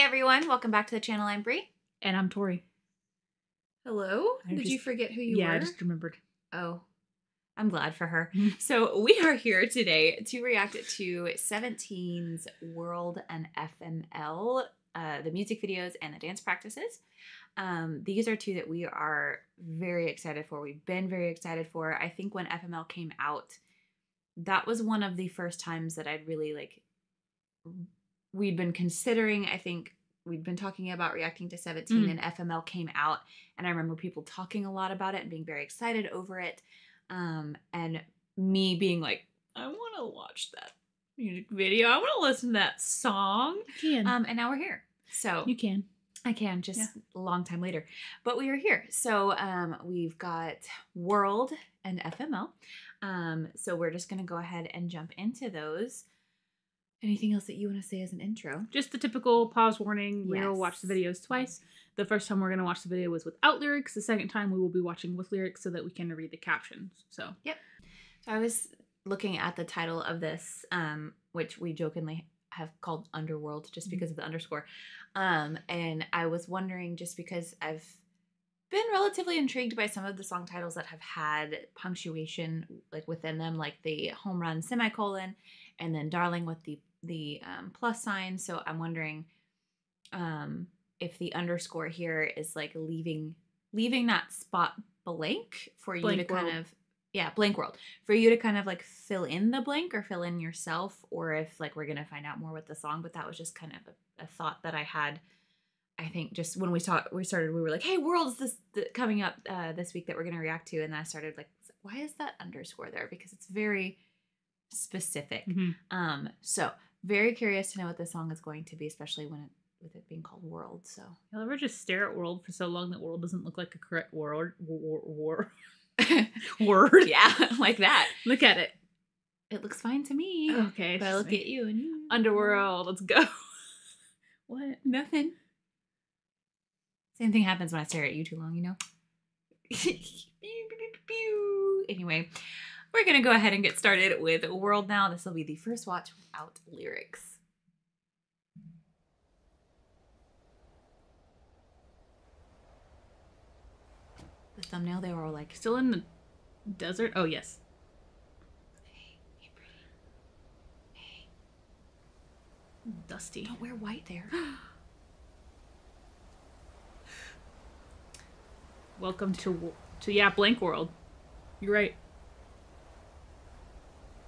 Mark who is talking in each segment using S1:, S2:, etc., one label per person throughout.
S1: Hi everyone, welcome back to the channel. I'm Brie.
S2: And I'm Tori.
S1: Hello? Did you forget who you were?
S2: Yeah, I just remembered.
S1: Oh, I'm glad for her. So we are here today to react to 17's World and FML, the music videos and the dance practices. These are two that we are very excited for. We've been very excited for. I think when FML came out, that was one of the first times that I'd really we'd been considering, I think we'd been talking about reacting to 17 and FML came out, and I remember people talking a lot about it and being very excited over it. And me being like, I want to watch that music video. I want to listen to that song.
S2: You can.
S1: And now we're here. So
S2: you can.
S1: I can, just a long time later. But we are here. So we've got World and FML. So we're just going to go ahead and jump into those. Anything else that you want to say as an intro?
S2: Just the typical pause warning. We will watch the videos twice. The first time we're going to watch the video was without lyrics. The second time we will be watching with lyrics so that we can read the captions. So
S1: yep. So I was looking at the title of this, which we jokingly have called Underworld just because of the underscore. And I was wondering, just because I've been relatively intrigued by some of the song titles that have had punctuation within them, like the Home Run semicolon, and then Darling with the plus sign. So I'm wondering if the underscore here is leaving that spot blank for you to kind of blank world for you to kind of fill in the blank or fill in yourself, or if we're gonna find out more with the song. But that was just kind of a thought that I had. I think just when we started, we were like, hey, World is coming up this week that we're gonna react to, and then I started why is that underscore there? Because it's very specific. So very curious to know what this song is going to be, especially with it being called World. So
S2: you'll ever just stare at World for so long that World doesn't look like a correct word. Word.
S1: Yeah, like that.
S2: Look at it.
S1: It looks fine to me.
S2: Okay.
S1: But I look at you and you.
S2: Underworld. Let's go.
S1: What? Nothing. Same thing happens when I stare at you too long, you know? Anyway, we're going to go ahead and get started with World now. This will be the first watch without lyrics. The thumbnail, they were all
S2: still in the desert? Oh, yes.
S1: Hey, pretty. Hey.
S2: Dusty.
S1: Don't wear white there.
S2: Welcome to blank world. You're right.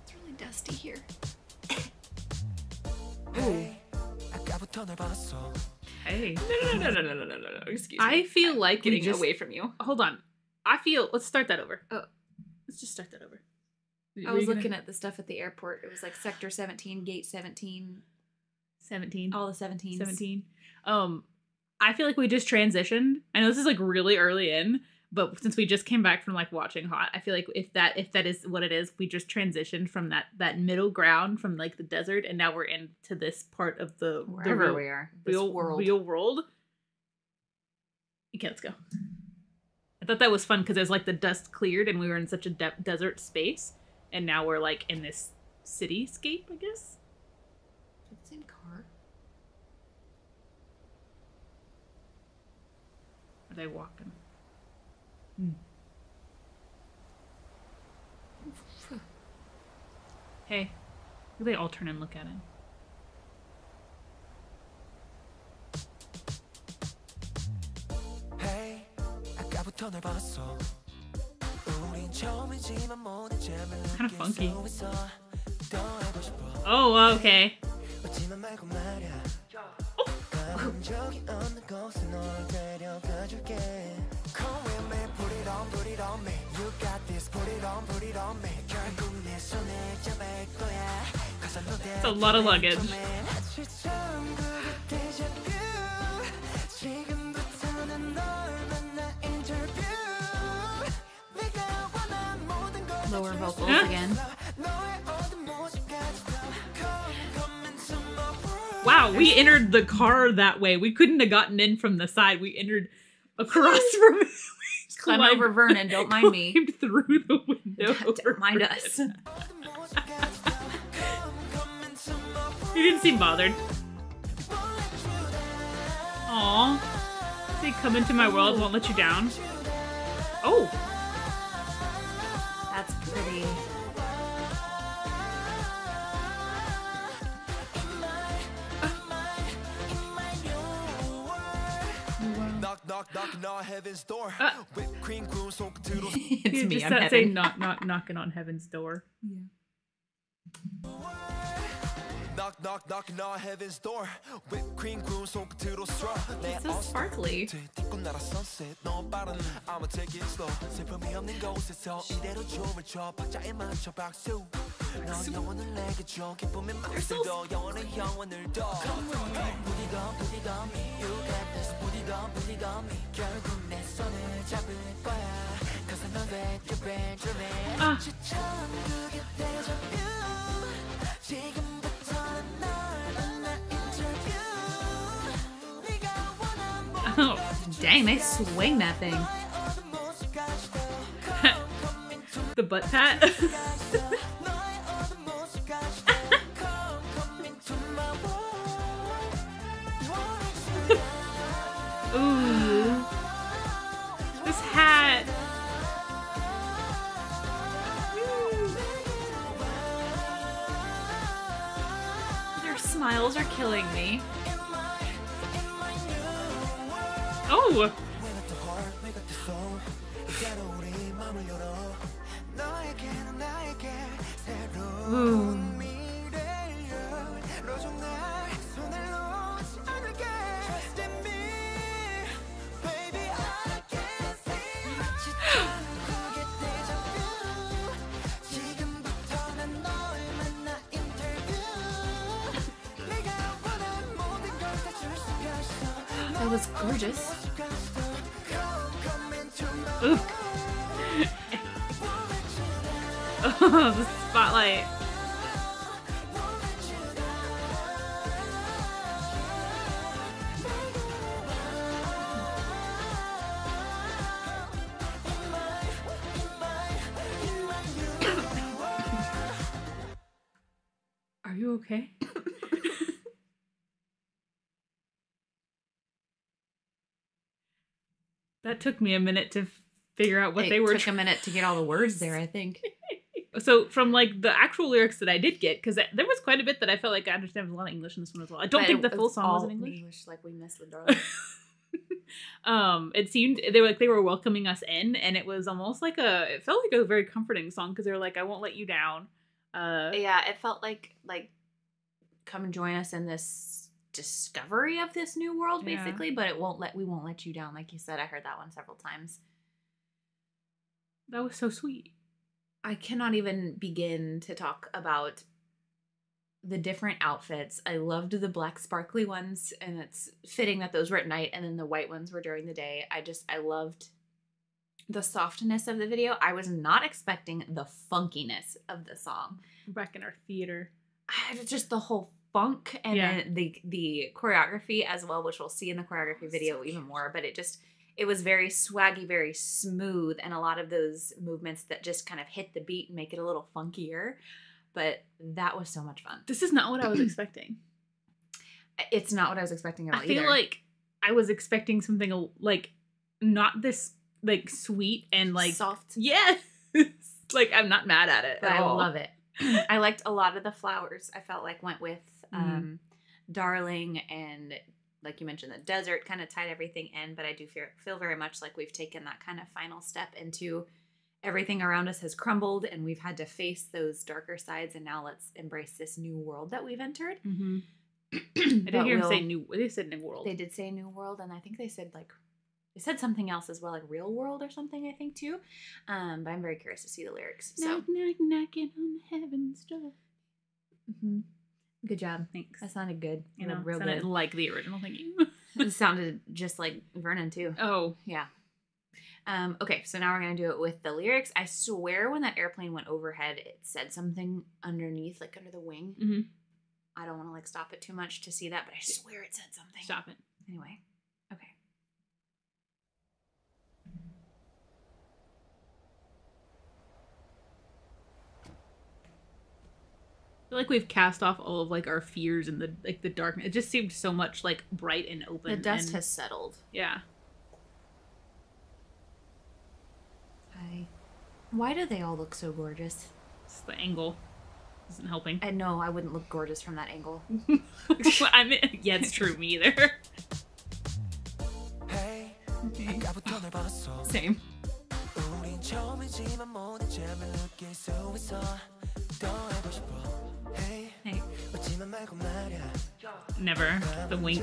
S1: It's really dusty here.
S2: Hey.
S1: No. Excuse me.
S2: I feel like
S1: getting away from you.
S2: Hold on. Let's start that over. Oh. Let's just start that over.
S1: I was looking at the stuff at the airport. It was Sector 17, Gate 17.
S2: 17.
S1: All the 17s.
S2: 17. I feel like we just transitioned. I know this is really early in, but since we just came back from watching Hot, I feel like if that is what it is, we just transitioned from that middle ground from the desert, and now we're into this part of the
S1: wherever we are.
S2: Real world. Okay, let's go. I thought that was fun because it was the dust cleared and we were in such a desert space, and now we're in this cityscape, I guess.
S1: Is it the same car?
S2: Are they walking? Hey, they all turn and look at him. Kind of funky. Oh, okay. It's a lot of luggage.
S1: Lower vocals again.
S2: Wow, we entered the car that way. We couldn't have gotten in from the side. We entered across from it.
S1: Climb over Vernon, don't mind me.
S2: Climbed through the window.
S1: Don't mind us.
S2: You didn't seem bothered. Aw. Say, come into my world, won't let you down. Oh.
S1: That's pretty. It's
S2: You
S1: me,
S2: just
S1: I'm
S2: say
S1: heaven.
S2: not knocking on heaven's door.
S1: Yeah. It's so sparkly.
S2: Ah.
S1: Oh, dang, they swing that thing.
S2: The butt pat. Ooh. This hat.
S1: Their smiles are killing me.
S2: Oh.
S1: Ooh. That was gorgeous.
S2: Ooh. Oh, the spotlight. Are you okay? That took me a minute to figure out what they were.
S1: It took a minute to get all the words there, I think.
S2: So from like the actual lyrics that I did get, because there was quite a bit that I felt like I understand a lot of English in this one as well. I don't think the full song was in English.
S1: Like we missed the darling.
S2: It seemed they were welcoming us in, and it was almost like it felt like a very comforting song because they were like, I won't let you down.
S1: Yeah, it felt like come and join us in this discovery of this new world, basically, but we won't let you down, like you said. I heard that one several times.
S2: That was so sweet.
S1: I cannot even begin to talk about the different outfits. I loved the black sparkly ones, and it's fitting that those were at night, and then the white ones were during the day. I loved the softness of the video. I was not expecting the funkiness of the song.
S2: We're back in our theater.
S1: Just the whole funk, and then the choreography as well, which we'll see in the choreography video even more, but it was very swaggy, very smooth, and a lot of those movements that just kind of hit the beat and make it a little funkier. But that was so much fun.
S2: This is not what I was expecting.
S1: It's not what I was expecting at all either.
S2: I feel like I was expecting something like not this like sweet and like
S1: soft.
S2: Yes. Like I'm not mad at it.
S1: But I love it. I liked a lot of the flowers. I felt like went with Darling, and like you mentioned, the desert kind of tied everything in, but I do feel very much like we've taken that kind of final step into everything around us has crumbled, and we've had to face those darker sides, and now let's embrace this new world that we've entered.
S2: Mm-hmm. I did hear him say new. They said new world.
S1: They did say new world, and I think they said something else as well, like real world or something, I think too. But I'm very curious to see the lyrics. So
S2: knock, knock, knocking on heaven's door.
S1: Mm-hmm. Good job.
S2: Thanks.
S1: That sounded good.
S2: You know,
S1: real
S2: sounded
S1: good.
S2: Like the original. Thank you.
S1: It sounded just like Vernon too.
S2: Oh
S1: yeah. Okay, so now we're gonna do it with the lyrics. I swear, when that airplane went overhead, it said something underneath, like under the wing.
S2: Mm-hmm.
S1: I don't want to stop it too much to see that, but I swear it said something.
S2: Stop it.
S1: Anyway, okay.
S2: feel like we've cast off all of like our fears and the darkness. It just seemed so much like bright and open.
S1: The dust has settled.
S2: Yeah.
S1: Why do they all look so gorgeous?
S2: It's the angle isn't helping.
S1: I know I wouldn't look gorgeous from that angle.
S2: I mean, yeah, it's true. Me either.
S1: Same. Hey.
S2: Never. The wink.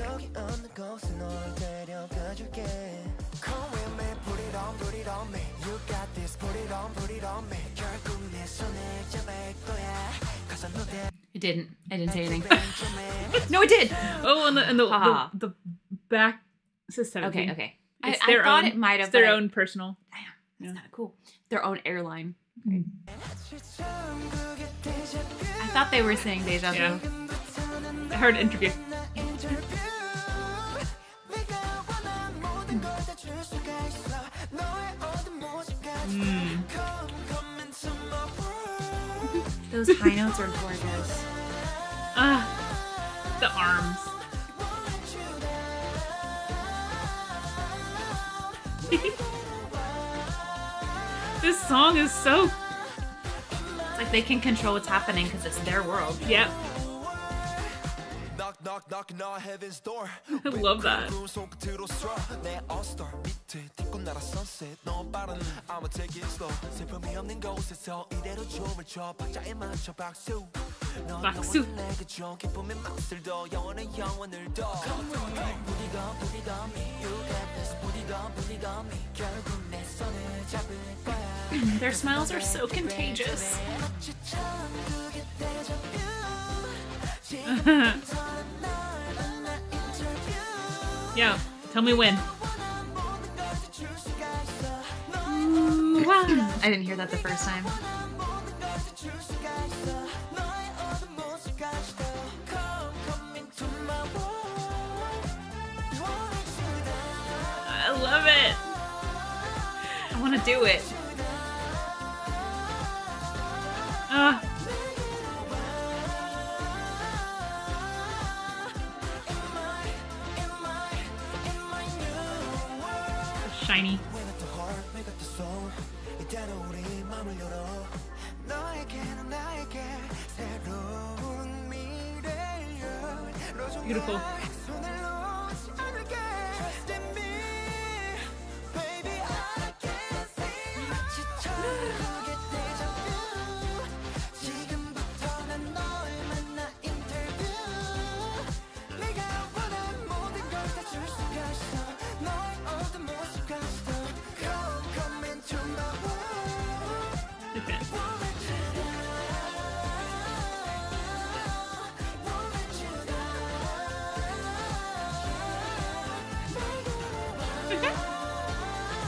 S1: It didn't. I didn't say anything. No, it did.
S2: Oh, and the back system.
S1: Okay.
S2: It's
S1: I
S2: their
S1: thought
S2: own.
S1: it might have.
S2: It's their own personal.
S1: Damn, that's kind of cool. Their own airline. Okay. I thought they were saying deja vu.
S2: Yeah. I heard an interview.
S1: Those high notes are gorgeous.
S2: The arms. This song is so...
S1: It's like they can control what's happening because it's their world.
S2: Yep. I love that. 박수.
S1: Their smiles are so contagious.
S2: Yeah, tell me when.
S1: I didn't hear that the first time.
S2: I love it.
S1: I want to do it.
S2: Shiny. Beautiful.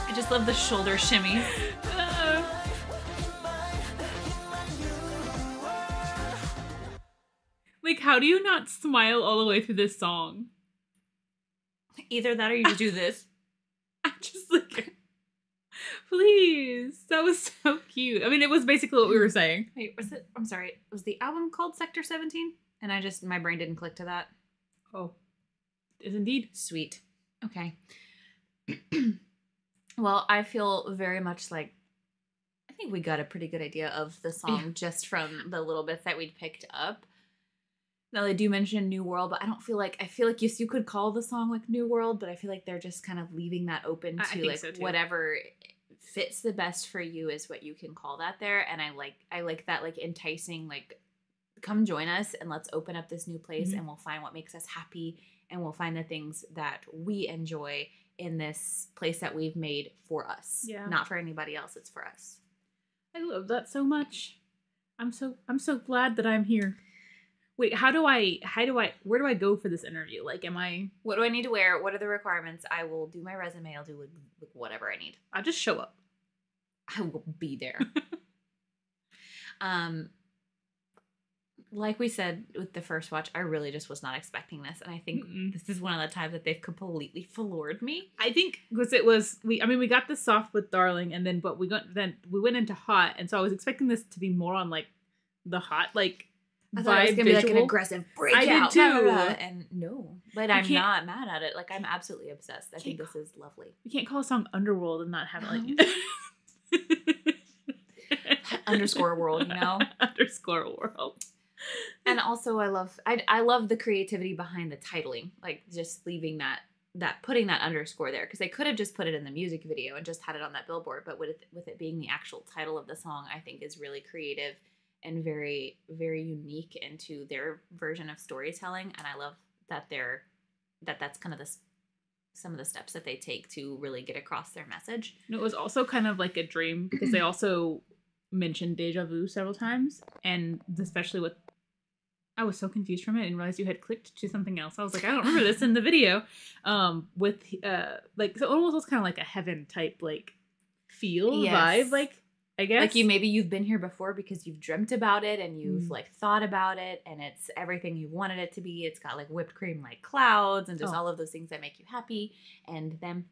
S1: I just love the shoulder shimmy.
S2: Like, how do you not smile all the way through this song?
S1: Either that or you do this.
S2: I'm just like, please. That was so cute. I mean, it was basically what we were saying.
S1: Wait, was it? I'm sorry. Was the album called Sector 17? And my brain didn't click to that.
S2: Oh, it is indeed.
S1: Sweet. Okay. Well, I feel very much like I think we got a pretty good idea of the song just from the little bits that we'd picked up. Now they do mention New World, but I feel like yes, you could call the song like New World, but I feel like they're just kind of leaving that open to like so whatever fits the best for you is what you can call that there. And I like that like enticing, like, come join us and let's open up this new place and we'll find what makes us happy and we'll find the things that we enjoy in this place that we've made for us. Yeah. Not for anybody else, it's for us.
S2: I love that so much. I'm so glad that I'm here. Wait, where do I go for this interview? Like,
S1: what do I need to wear? What are the requirements? I will do my resume. I'll do like whatever I need.
S2: I'll just show up.
S1: I will be there. Like we said with the first watch, I really just was not expecting this. And I think this is one of the times that they've completely floored me.
S2: I think because we got this soft with Darling and then we went into hot. And so I was expecting this to be more on like the hot, like
S1: I thought it was gonna be like an aggressive breakout.
S2: I did too.
S1: And no, but I'm not mad at it. Like, I'm absolutely obsessed. I think this is lovely.
S2: You can't call a song Underworld and not have it like
S1: underscore world, you know?
S2: Underscore world.
S1: And also I love the creativity behind the titling. Like, just leaving that putting that underscore there, because they could have just put it in the music video and just had it on that billboard, but with it being the actual title of the song, I think is really creative and very, very unique into their version of storytelling. And I love that that's kind of some of the steps that they take to really get across their message.
S2: And it was also kind of like a dream, because they also mentioned deja vu several times, and especially with, I was so confused from it and realized you had clicked to something else. I was like, I don't remember this in the video. With like, so it almost was kind of like a heaven type like feel vibe, like, I guess.
S1: Like, you've been here before because you've dreamt about it and you've like thought about it, and it's everything you wanted it to be. It's got like whipped cream like clouds and just all of those things that make you happy, and them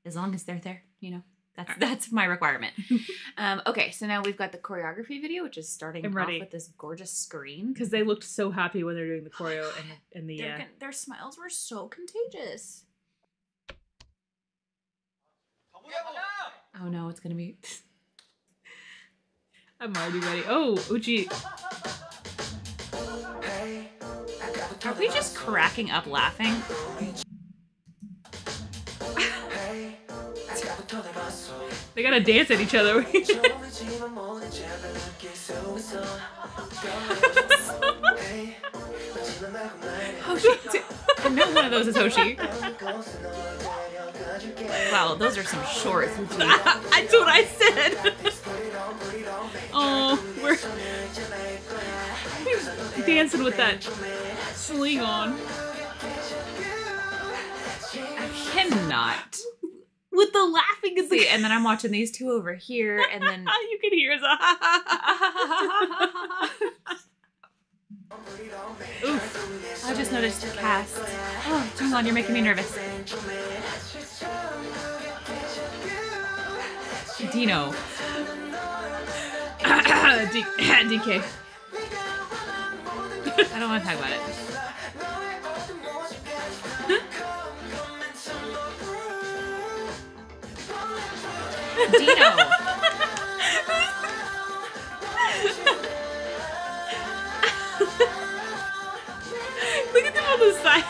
S1: as long as they're there, you know. That's my requirement. Okay, so now we've got the choreography video, which is starting off with this gorgeous screen.
S2: Because they looked so happy when they're doing the choreo and the...
S1: Their smiles were so contagious. Oh no, it's gonna be...
S2: I'm already ready. Oh, Uchi.
S1: Are we just cracking up laughing?
S2: They gotta dance at each other.
S1: Hoshi. No one of those is Hoshi. Wow, those are some shorts.
S2: That's what I said. Oh, we're dancing with that sling on.
S1: I cannot.
S2: With the laughing and
S1: see, and then I'm watching these two over here, and then
S2: you can hear us.
S1: Oof. I just noticed the cast. Oh, hang on, you're making me nervous. Dino.
S2: DK.
S1: I don't want to talk about it. Dino.
S2: Look at them on the side.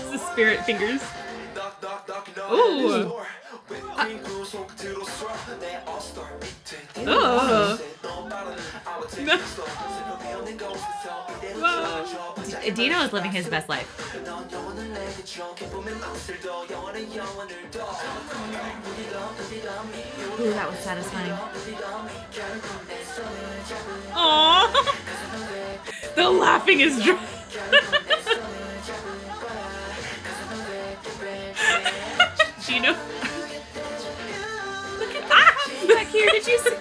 S2: It's the spirit fingers. Ooh. Oh. No.
S1: Dino is living his best life. Ooh, that was satisfying.
S2: Aww. The laughing is dry. Dino.
S1: Look at that back here. Did you see?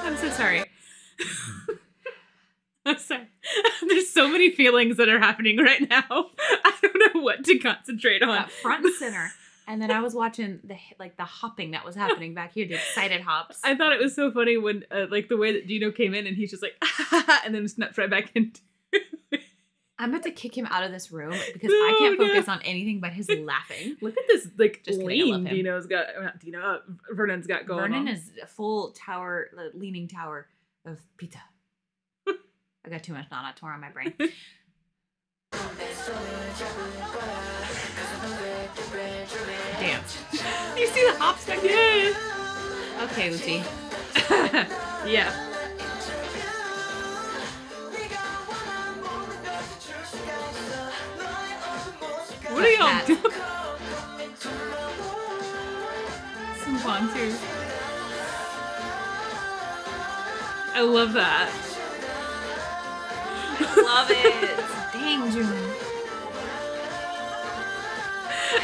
S1: I'm so sorry.
S2: I'm sorry. There's so many feelings that are happening right now. I don't know what to concentrate on.
S1: Got front and center. And then I was watching the hopping that was happening back here, the excited hops.
S2: I thought it was so funny when like the way that Dino came in and he's just like and then snaps right back into
S1: I'm about to kick him out of this room because I can't focus on anything but his laughing.
S2: Look at this, like,
S1: just
S2: lean Dino's got, not Dino, Vernon's got going on.
S1: Vernon is a full tower, leaning tower of pizza. I got too much Nana Tor on my brain. Dance. You see the hops back there?
S2: Yeah.
S1: Okay, Uchi.
S2: Yeah. What are y'all doing? Some fun too. I love that.
S1: Love it. Dang, June.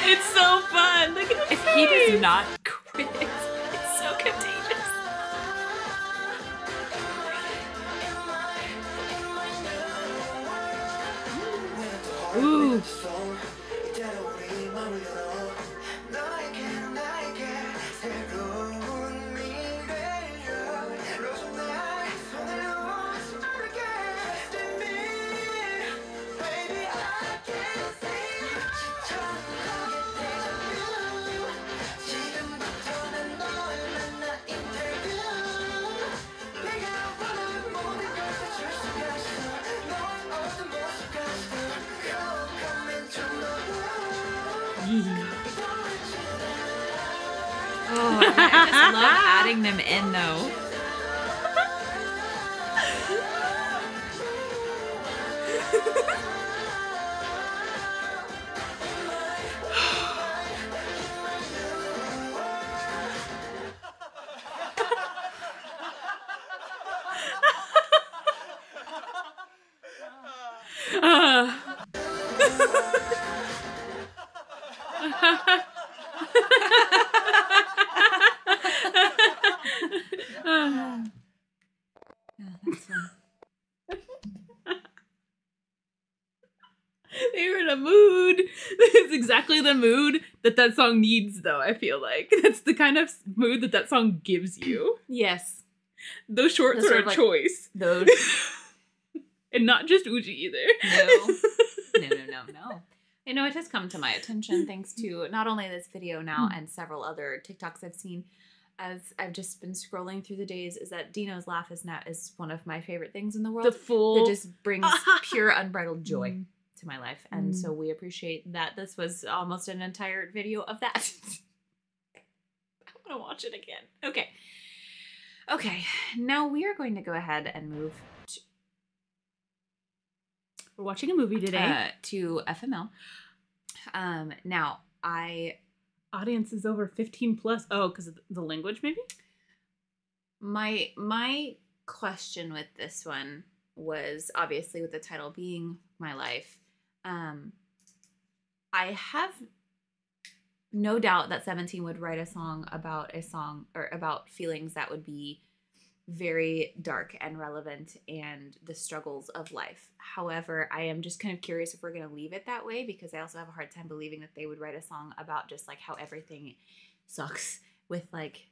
S2: It's so fun. Look at his
S1: If
S2: face.
S1: he does not quit, it's so contagious.
S2: Ooh.
S1: Oh, I just love adding them in though. That's fun.
S2: They were in a mood. It's exactly the mood that song needs, though, I feel like. That's the kind of mood that song gives you.
S1: Yes.
S2: Those shorts are a choice.
S1: Those.
S2: And not just Uji either.
S1: No. You know, it has come to my attention thanks to not only this video now and several other TikToks I've seen as I've just been scrolling through the days, is that Dino's laugh is one of my favorite things in the world. That just brings pure unbridled joy to my life. And so we appreciate that. This was almost an entire video of that. I want to watch it again. Okay. Now we are going to go ahead and move to...
S2: We're watching a movie today.
S1: To FML. Now,
S2: Audience is over 15 plus. Oh, because of the language, maybe?
S1: My question with this one was, obviously with the title being My Life, I have no doubt that 17 would write a song or about feelings that would be very dark and relevant and the struggles of life. However, I am just kind of curious if we're going to leave it that way, because I also have a hard time believing that they would write a song about just like how everything sucks with like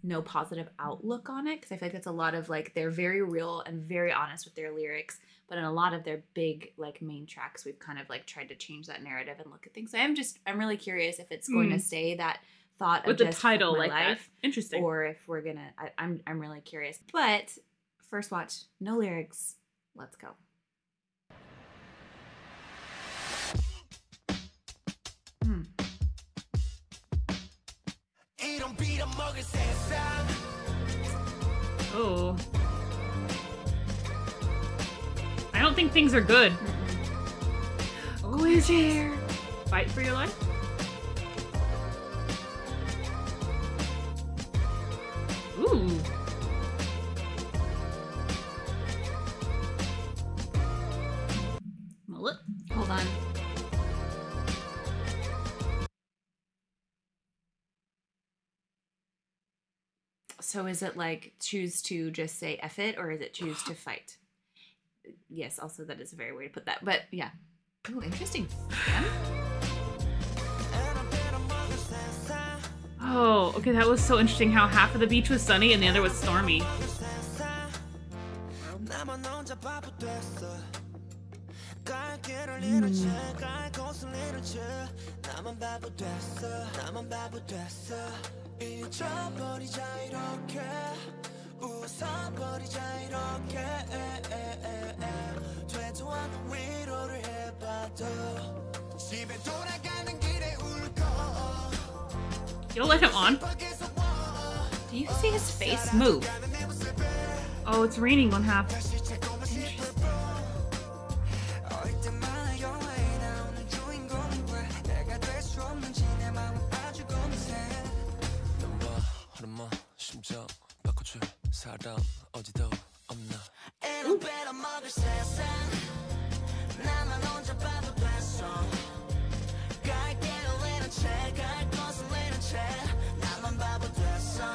S1: no positive outlook on it. Because I feel like that's a lot of like, they're very real and very honest with their lyrics, but in a lot of their big like main tracks, we've kind of like tried to change that narrative and look at things. So I'm really curious if it's going to stay that thought
S2: with
S1: of
S2: the
S1: just
S2: title
S1: my
S2: like
S1: life,
S2: that. Interesting.
S1: or if we're gonna. I'm really curious. But first watch, no lyrics. Let's go.
S2: Oh, I don't think things are good.
S1: Oh, his hair.
S2: Fight for your life. Ooh. Mullet.
S1: Hold on. So is it like choose to just say F it, or is it choose to fight? Yes, also that is a very way to put that. But yeah. Oh, interesting.
S2: Oh, okay, that was so interesting how half of the beach was sunny and the other was stormy. You don't let him on?
S1: Do you see his face move?
S2: Oh, it's raining one half.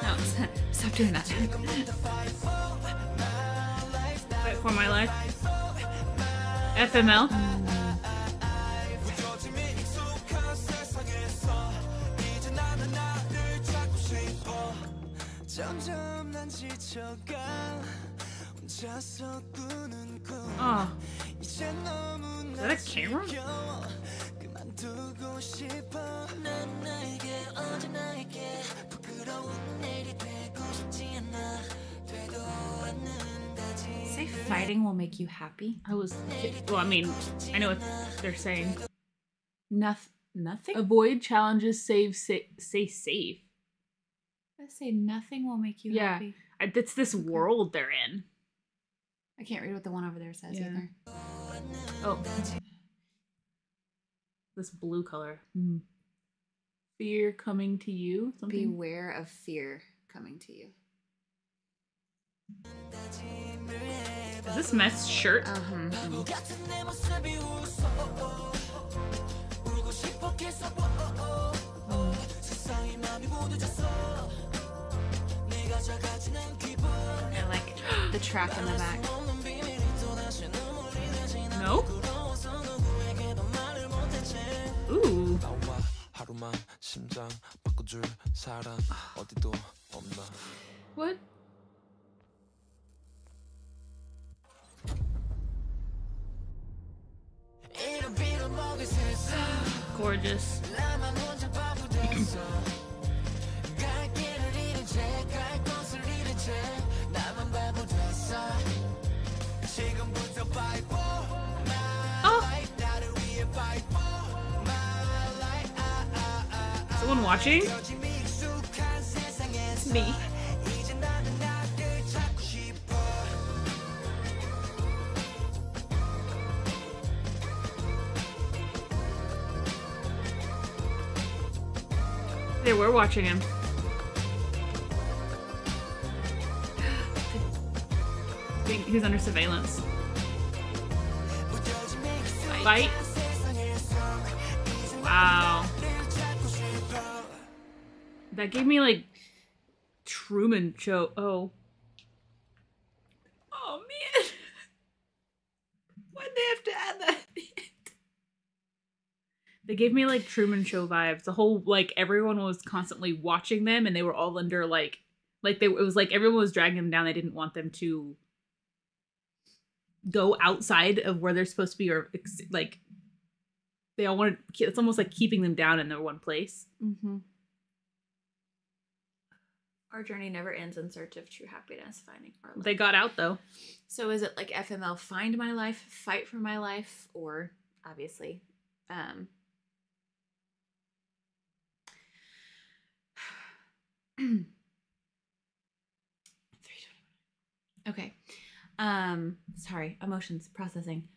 S1: No, stop doing that.
S2: Fight for my life. FML. Oh. Is that a camera?
S1: Say fighting will make you happy.
S2: Well, I mean, I know what they're saying.
S1: Nothing?
S2: Avoid challenges, stay safe.
S1: I say nothing will make you happy.
S2: It's this world they're in.
S1: I can't read what the one over there says either.
S2: Oh. This blue color. Fear coming to you. Something?
S1: Beware of fear coming to you.
S2: Is this Meth's shirt?
S1: I like the track in the back.
S2: No? Ooh. What? Gorgeous. Someone watching? It's me. They were watching him. He was under surveillance. Fight. Wow. That gave me like Truman Show. Oh.
S1: Oh man. Why'd they have to add that?
S2: They gave me like Truman Show vibes. The whole like everyone was constantly watching them, and they were all under like it was like everyone was dragging them down. They didn't want them to go outside of where they're supposed to be, or like they all wanted. It's almost like keeping them down in their one place.
S1: Mm-hmm. Our journey never ends in search of true happiness, finding our life.
S2: They got out though.
S1: So is it like FML, find my life, fight for my life, or obviously, okay. Sorry, emotions processing.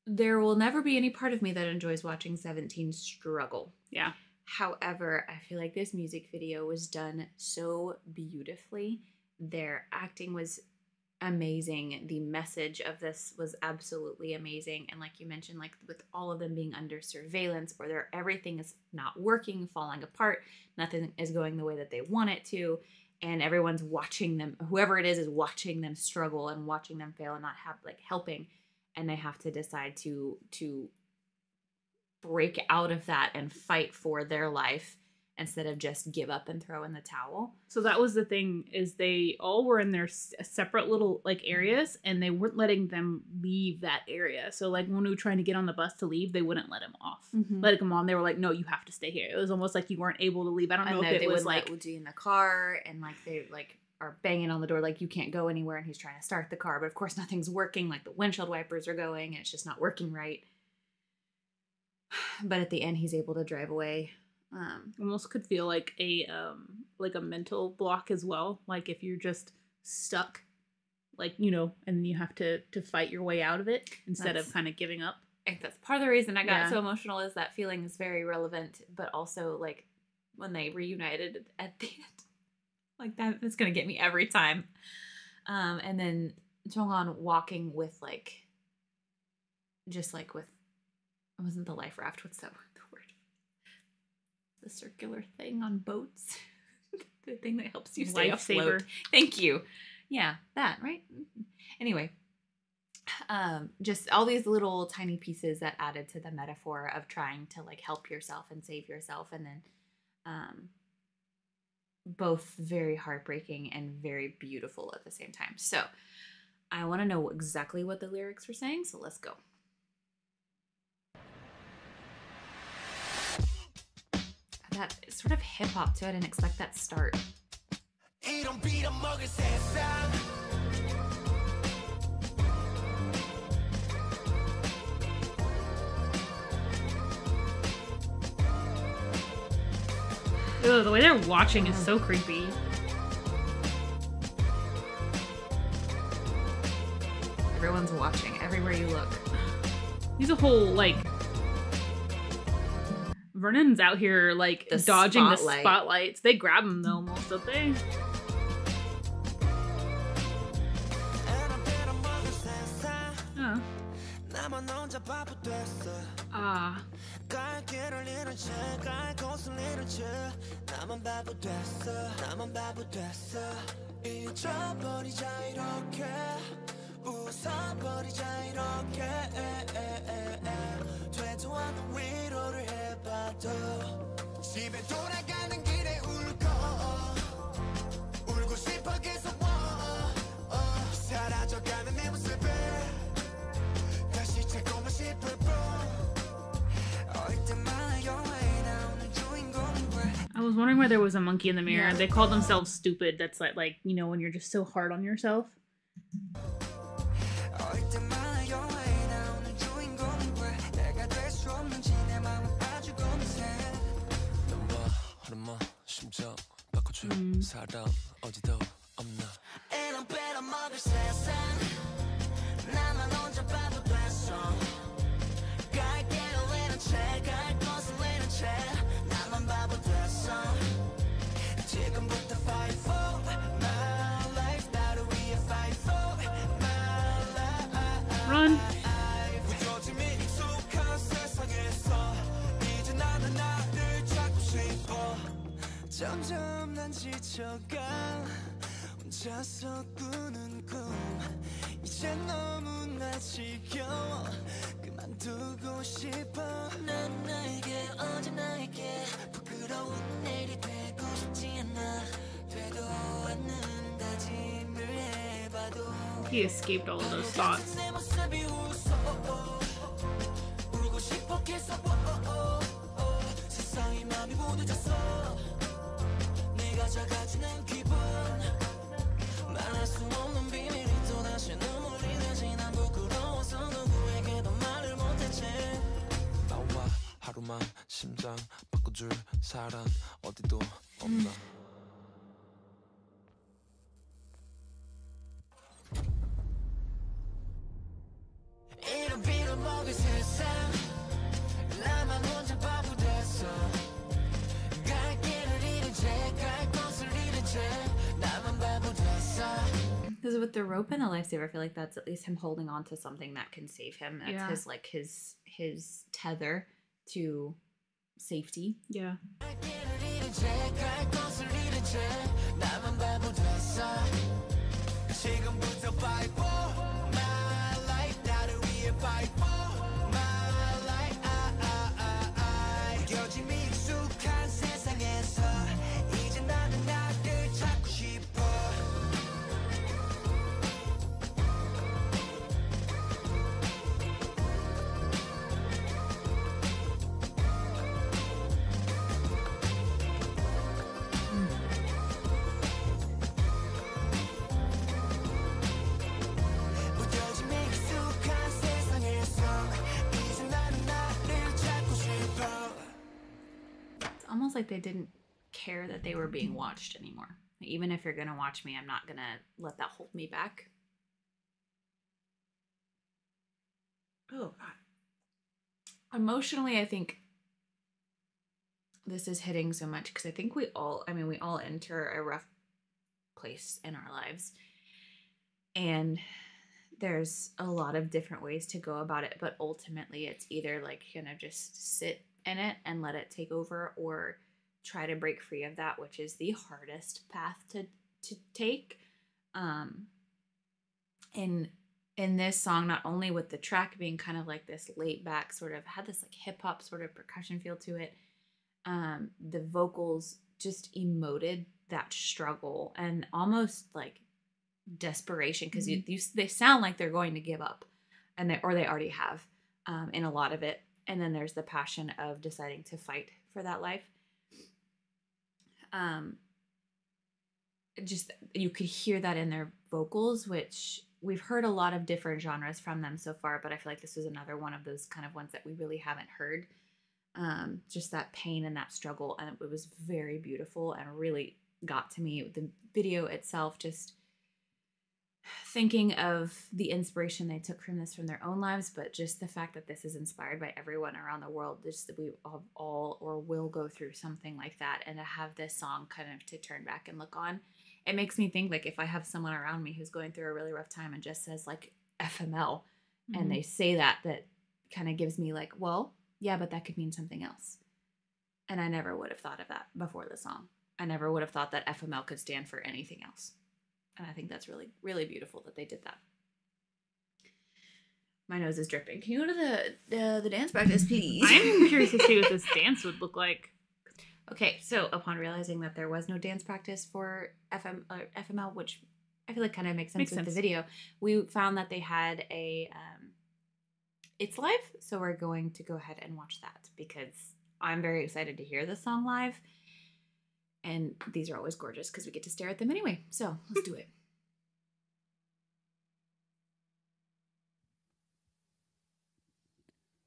S1: There will never be any part of me that enjoys watching 17 struggle.
S2: Yeah.
S1: However, I feel like this music video was done so beautifully. Their acting was amazing. The message of this was absolutely amazing. And like you mentioned, like with all of them being under surveillance, or everything is not working, falling apart, nothing is going the way that they want it to, and everyone's watching them, whoever it is watching them struggle and watching them fail and not have like helping, and they have to decide to break out of that and fight for their life instead of just give up and throw in the towel.
S2: So that was the thing, is they all were in their separate little like areas, and they weren't letting them leave that area. So like when we were trying to get on the bus to leave, they wouldn't let him off. Let him on. They were like, no, you have to stay here. It was almost like you weren't able to leave. I don't know if it was like
S1: Uji in the car, and like they like are banging on the door like you can't go anywhere, and he's trying to start the car, but of course nothing's working. Like the windshield wipers are going and it's just not working right. But at the end he's able to drive away.
S2: Almost could feel like a mental block as well. Like if you're just stuck, like, you know, and then you have to fight your way out of it instead of kind of giving up.
S1: I think that's part of the reason I got so emotional, is that feeling is very relevant, but also like when they reunited at the end, like that's gonna get me every time. And then Jonghan walking with like, just like with, it wasn't the life raft, what's that word? The circular thing on boats. The thing that helps you stay afloat. Thank you. Yeah, that, right? Anyway, just all these little tiny pieces that added to the metaphor of trying to like help yourself and save yourself, and then both very heartbreaking and very beautiful at the same time. So I want to know exactly what the lyrics were saying, so let's go. That sort of hip hop too. I didn't expect that start.
S2: Ew, the way they're watching is so creepy.
S1: Everyone's watching everywhere you look.
S2: He's a whole, like... Vernon's out here, like, dodging the spotlights. They grab him, though, almost, don't they? Oh. Ah. I was wondering why there was a monkey in the mirror. Yeah. They called themselves stupid. That's like, you know, when you're just so hard on yourself. Run. 점점 난 지쳐가 혼자서 꾸는 꿈 이제 너무나 지겨워 그만두고 싶어 난 나에게 어제 나에게 부끄러운 내일이 되고 싶지 않아 되도 않는 다짐을 해봐도 He escaped all of those thoughts. 울고 싶어 계속 세상이 마음이 모두 졌어 작아지는 기분 말할 수 없는 비밀이 또다시 눈물이 나지 난 부끄러워서 누구에게도 말을 못했지 나와 하루만 심장 바꿔줄 사람 어디도 없나 이런 비를 먹을 세상 나만 혼자 바보 됐어 Because with the rope and the lifesaver, I feel like that's at least him holding on to something that can save him. That's his like his tether to safety. Yeah. Almost like they didn't care that they were being watched anymore. Even if you're gonna watch me, I'm not gonna let that hold me back. Oh God. Emotionally, I think this is hitting so much because I think we all enter a rough place in our lives. And there's a lot of different ways to go about it, but ultimately it's either like gonna just sit in it and let it take over or try to break free of that, which is the hardest path to take. In this song, not only with the track being kind of like this laid back sort of had this like hip hop sort of percussion feel to it, the vocals just emoted that struggle and almost like desperation because they sound like they're going to give up, and they already have in a lot of it. And then there's the passion of deciding to fight for that life. Just you could hear that in their vocals, which we've heard a lot of different genres from them so far, but I feel like this was another one of those kind of ones that we really haven't heard.
S1: just that pain and that struggle. And it was very beautiful and really got to me. The video itself, just thinking of the inspiration they took from this from their own lives, but just the fact that this is inspired by everyone around the world, just that we all or will go through something like that, and to have this song kind of to turn back and look on, it makes me think, like, if I have someone around me who's going through a really rough time and just says like FML, and they say that kind of gives me like, well, yeah, but that could mean something else. And I never would have thought of that before the song. I never would have thought that FML could stand for anything else. And I think that's really, really beautiful that they did that. My nose is dripping. Can you go to the dance practice, please?
S2: I'm curious to see what this dance would look like.
S1: Okay, so upon realizing that there was no dance practice for FML, which I feel like kind of makes sense with the video, we found that they had a It's Live, so we're going to go ahead and watch that because I'm very excited to hear this song live. And these are always gorgeous because we get to stare at them anyway. So let's do it.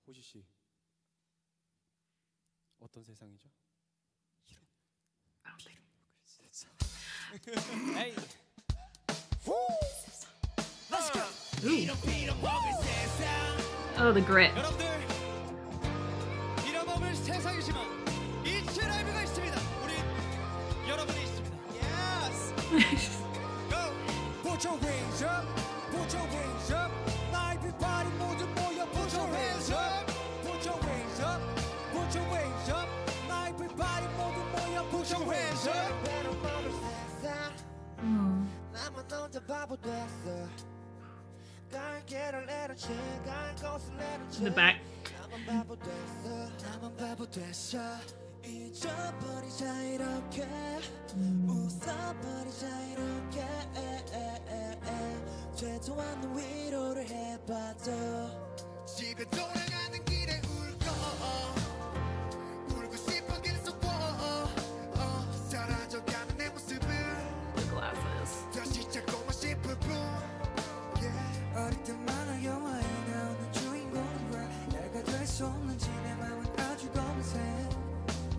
S3: 호시 씨, 어떤 세상이죠?
S1: I don't think.
S3: Hey.
S1: Let's go.
S2: Oh, the grit.
S3: 잃어먹을 세상이지만 이치 라이브가 있습니다. 우리 여러분이 있습니다. Yes. Go. Put your hands up. Put your hands up. 나 everybody 모두 모여. Put your hands up. Put your hands up. Put your hands up. 나 everybody 모두 모여. Put your hands up. 나만 혼자 바보 됐어.
S2: In the back.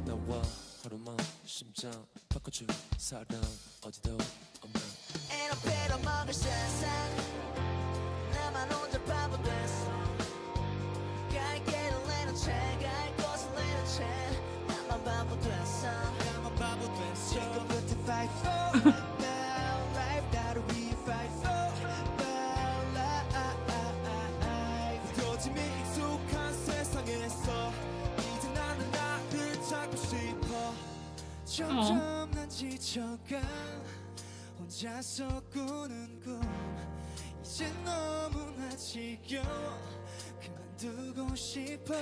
S3: 나와 하루만 심장 바꿔줄 사람 어디도 없나. Ain't no better 먹을 세상 나만 혼자 바보 됐어. 갈 길을 내는 채 갈 곳을 내는 채 나만 바보 됐어. 나만 바보 됐어. 지금부터 fight for now life 나를 위해 fight for now life. 도저히 익숙한 세상에서 이제 나는 나를 찾고 싶어. 점점 난 지쳐가 혼자서 꾸는 꿈 이제 너무나 지겨워 그만두고 싶어.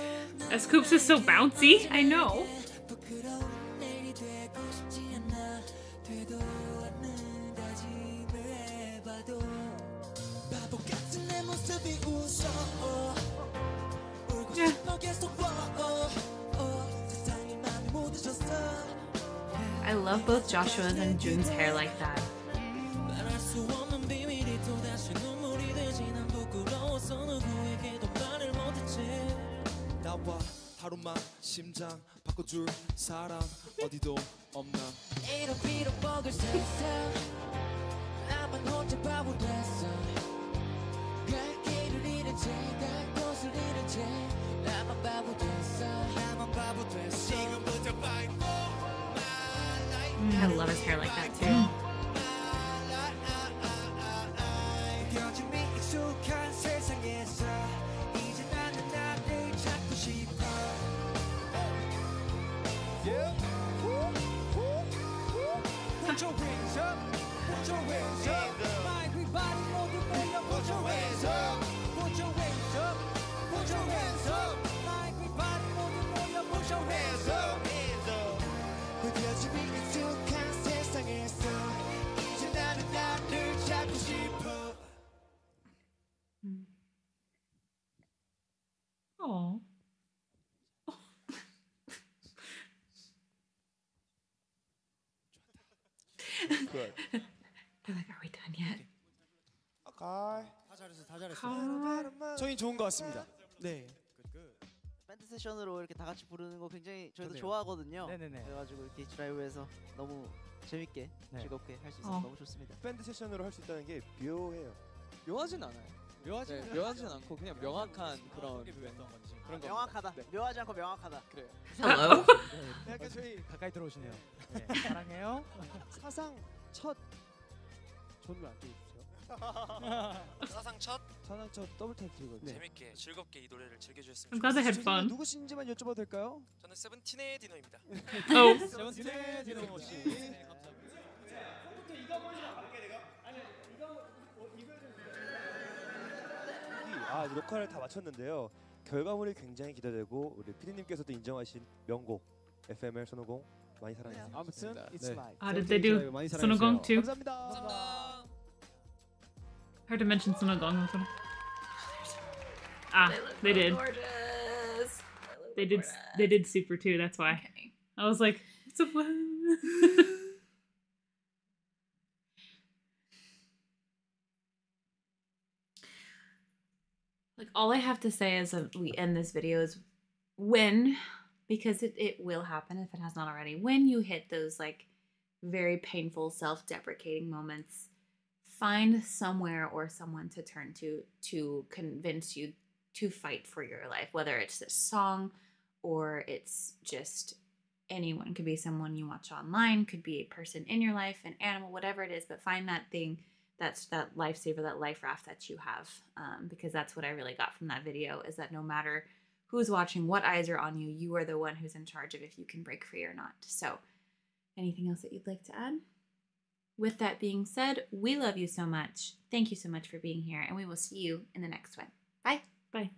S2: Scoops is so bouncy. I know.
S3: 부끄러운 내일이 되고 싶지 않아. 되도 않는 다짐을 해봐도 바보 같은 내 모습이 웃어. 울고 싶어 계속 세상이 맘이 모두졌어.
S1: I love both Joshua's and Jun's hair like that.
S3: 말할 수 없는 비밀이 또다시 눈물이 되지. 난 부끄러워서 누구에게도 말을 못했지. 나와 하루만 심장 바꿔줄 사람 어디도 없나. 이런 빌어먹을 세상 나만 혼자 바보 됐어. 갈 길을 잃은 채 갈 곳을 잃은 채 나만 바보 됐어. 나만 바보 됐어. 지금부터 fight for my life.
S1: I love his hair like that too.
S3: 여전히 익숙한 세상에서 이제 나는 나를 찾고 싶어. Put your hands up, put your hands up. Everybody 모두 모여. Put your hands up, put your hands up, put your hands up. Everybody 모두 모여. Put your hands up. 여전히 익숙한 세상에서 이제 나는 나를 찾고 싶어.
S2: Oh.
S3: Good.
S1: They're like, are we done yet?
S3: 다 잘했어. 저희 좋은 것 같습니다. 네.
S4: 세션으로 이렇게 다 같이 부르는 거 굉장히 저희도
S5: 저도요.
S4: 좋아하거든요.
S5: 네네네.
S4: 그래가지고 이렇게 드라이브에서 너무 재밌게
S5: 네.
S4: 즐겁게 할 수 있어서 너무 좋습니다.
S6: 밴드 세션으로 할 수 있다는 게 묘해요.
S7: 묘하진 않아요. 묘하진 않고 그냥 명확한 그런 그런 거.
S4: 명확하다.
S7: 네.
S4: 묘하지 않고 명확하다.
S7: 그래요.
S1: Hello.
S6: 약간 저희
S5: 가까이 들어오시네요. 네, 사랑해요.
S6: 사상 첫 존을 안겨주세요.
S8: 사상 첫
S6: 사상 첫 더블 타이틀이거든요.
S8: 재밌게 즐겁게 이 노래를
S2: I'm
S8: 즐겨주셨으면
S2: glad they had
S8: 좋겠습니다.
S2: fun.
S6: 누구신지만 여쭤봐도 될까요?
S8: 저는 세븐틴의 디노입니다.
S2: Oh.
S6: 세븐틴의 디노 씨. 녹화를 다 마쳤는데요. 결과물이 굉장히 기대되고 우리 PD님께서도 인정하신 명곡 FML 손오공 많이 사랑해주세요.
S5: 아무튼 It's Live.
S2: Did they do Sonogong too?
S6: 감사합니다.
S8: 감사합니다.
S2: Heard to mention Sonogong. Ah, they did.
S1: Gorgeous.
S2: They did Super too. That's why.
S1: Okay.
S2: I was like, it's a
S1: Like all I have to say as we end this video is when, because it will happen if it has not already, when you hit those like very painful self-deprecating moments, find somewhere or someone to turn to convince you to fight for your life, whether it's a song or it's just anyone. Could be someone you watch online, could be a person in your life, an animal, whatever it is, but find that thing that's that lifesaver, that life raft that you have, because that's what I really got from that video, is that no matter who's watching, what eyes are on you, you are the one who's in charge of if you can break free or not. So anything else that you'd like to add? With that being said, we love you so much. Thank you so much for being here, and we will see you in the next one. Bye.
S2: Bye.